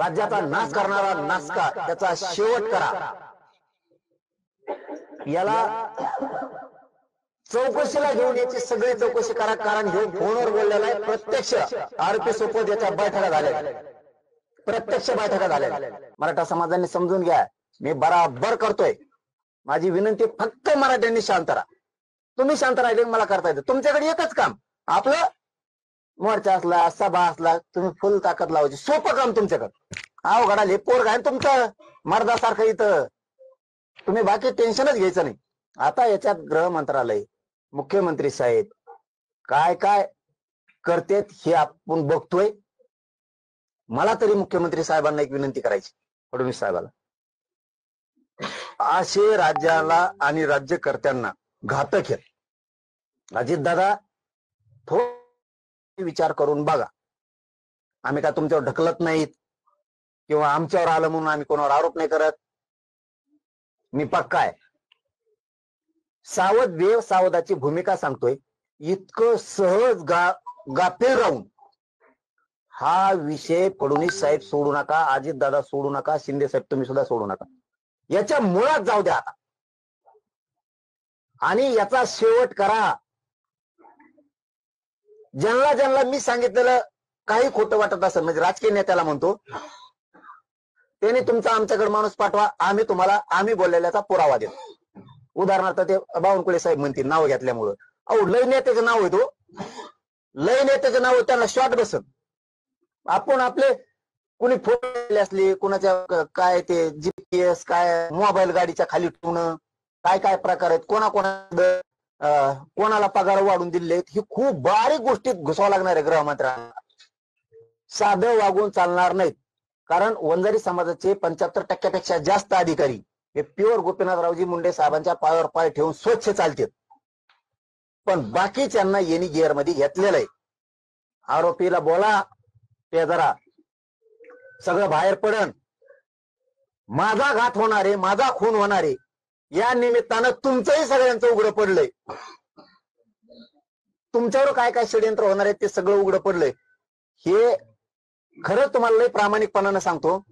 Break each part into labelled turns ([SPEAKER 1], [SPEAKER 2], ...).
[SPEAKER 1] राज्याचा नाश करणारा नासका त्याचा शेवट करा। याला चौकशीला घेऊन याची सगळी चौकशी करा, कारण हे फोनवर बोललेला आहे। प्रत्यक्ष आरोपी सोबत याच्या बैठका झाल्या, प्रत्यक्ष बैठका झाल्या। मराठा समाजाने समजून घ्या, मी बराबर करतोय। माझी विनंती फक्त मराठ्यांनी शांत राहा। तुम्ही शांत राहिले मला करता येतं। तुमच्याकडे एकच काम, आपलं मोर्चा असला सभा असला तुम्ही फुल ताकद लावायची, सोपं काम तुमच्याकडे। अवघडा हे पोर काय तुमचं मर्दासारखं इथं, तुम्ही बाकी टेन्शनच घ्यायचं नाही। आता याच्यात गृह मंत्रालय, मुख्यमंत्री साहेब काय काय करतेत हे आपण बघतोय। मला तरी मुख्यमंत्री साहेबांना एक विनंती करायची, फडणवीस साहेबाला, असे राज्याला आणि राज्यकर्त्यांना घातक आहेत। अजितदादा थोडा विचार करून बघा। आम्ही का तुमच्यावर ढकलत नाहीत किंवा आमच्यावर आलं म्हणून आम्ही कोणावर आरोप नाही करत। मी पक्का आहे, सावध देव सावधाची भूमिका सांगतोय। इतकं सहज गाफील राहून हा विषय फडणवीस साहेब सोडू नका, अजितदादा सोडू नका, शिंदे साहेब तुम्ही सुद्धा सोडू नका। याच्या मुळात जाऊ द्या आता आणि याचा शेवट करा। ज्यांना ज्यांना मी सांगितलेलं काही खोटं वाटत असेल, म्हणजे राजकीय नेत्याला म्हणतो, त्याने तुमचा आमच्याकडे माणूस पाठवा, आम्ही बोललेल्याचा पुरावा देतो। उदाहरणार्थ ते बावनकुळे साहेब म्हणतील नाव घेतल्यामुळं, अहो लय नेत्याचं नाव आहे, तो लय नेत्याचं नाव, त्यांना शॉर्ट बसत। आपण आपले कुणी फोटो असले, कुणाच्या काय ते जीपीएस, काय मोबाईल गाडीच्या खाली ठेवणं, काय काय प्रकार आहेत, कोणाला पगार वाढून दिले, ही खूप बारीक गोष्टीत घुसावं लागणार आहे गृहमंत्र्यांना। साधं वागून चालणार नाहीत, कारण वंजारी समाजाचे 75% जास्त अधिकारी हे प्युअर गोपीनाथरावजी मुंडे साहेबांच्या पायावर पाय ठेवून स्वच्छ चालतात, पण बाकीच्यांना येणी गिअर मध्ये घेतलेलं आहे। आरोपीला बोला, ते जरा सगळं बाहेर पडन। माझा घात होणारे, माझा खून होणारे, या निमित्तानं तुमचंही सगळ्यांचं उघडं पडलंय। तुमच्यावर काय काय षडयंत्र होणार आहे ते सगळं उघडं पडलंय। हे खरं तुम्हाला लय प्रामाणिकपणानं सांगतो,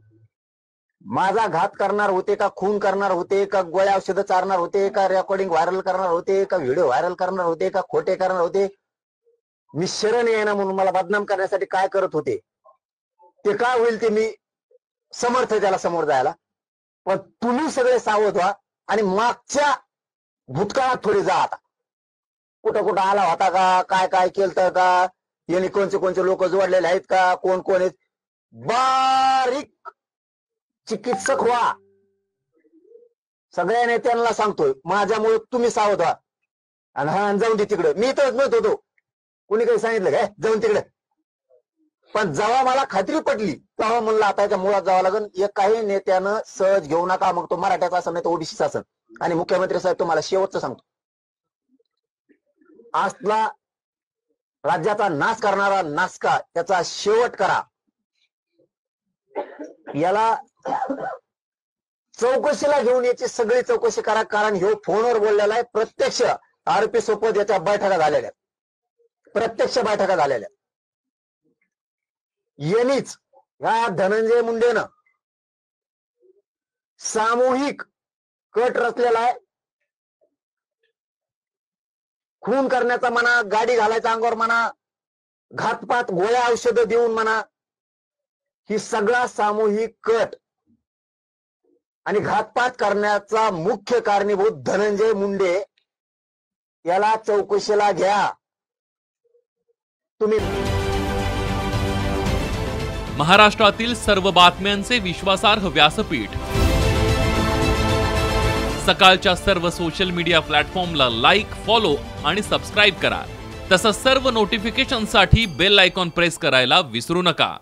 [SPEAKER 1] माझा घात करणार होते का, खून करणार होते का, गोळ्या औषधं चारणार होते का, रेकॉर्डिंग व्हायरल करणार होते का, व्हिडिओ व्हायरल करणार होते का, खोटे करणार होते, मी शरण येणं म्हणून मला बदनाम करण्यासाठी काय करत होते, ते काय होईल ते मी समर्थ त्याला समोर जायला। पण तुम्ही सगळे सावध व्हा आणि मागच्या भूतकाळात थोडी जा। आता कुठं कुठं आला होता का, काय काय केलं का, यांनी कोणचे लोक जोडलेले आहेत का, कोण कोण आहेत, बारीक चिकित्सक व्हा। सगळ्या नेत्यांना सांगतोय, माझ्यामुळे तुम्ही सावध व्हा। आणि हा जाऊन दे तिकडे, मी तर म्हणत होतो, कुणी काही सांगितलं काय जाऊन तिकडे, पण जेव्हा मला खात्री पडली तेव्हा म्हणलं आता याच्या मुळात जावं लागेल। एक काही नेत्यानं सहज घेऊ नका, मग तो मराठ्याचा असेल नाही तर ओबीसीचा असेल। आणि मुख्यमंत्री साहेब तुम्हाला शेवटचं सांगतो, आजला राज्याचा नाश करणारा नासका त्याचा शेवट करा। याला चौकशीला घेऊन याची सगळी चौकशी करा, कारण हे फोनवर बोललेला आहे। प्रत्यक्ष आरोपी सोबत याच्या बैठका झालेल्या, प्रत्यक्ष बैठका झालेल्या। यांनीच ह्या धनंजय मुंडेनं सामूहिक कट रचलेला आहे। खून करण्याचा म्हणा, गाडी घालायचा अंगावर म्हणा, घातपात गोळ्या औषधं देऊन म्हणा, ही सगळा सामूहिक कट आणि घातपात करण्याचा मुख्य कारणीभूत धनंजय मुंडे। याला चौकशीला घ्या तुम्ही।
[SPEAKER 2] महाराष्ट्रातील सर्व बातम्यांचे विश्वासार्ह व्यासपीठ, सकाळच्या सर्व सोशल मीडिया प्लॅटफॉर्मला लाईक, फॉलो आणि सबस्क्राईब करा। तसंच सर्व नोटिफिकेशनसाठी बेल आयकॉन प्रेस करायला विसरू नका।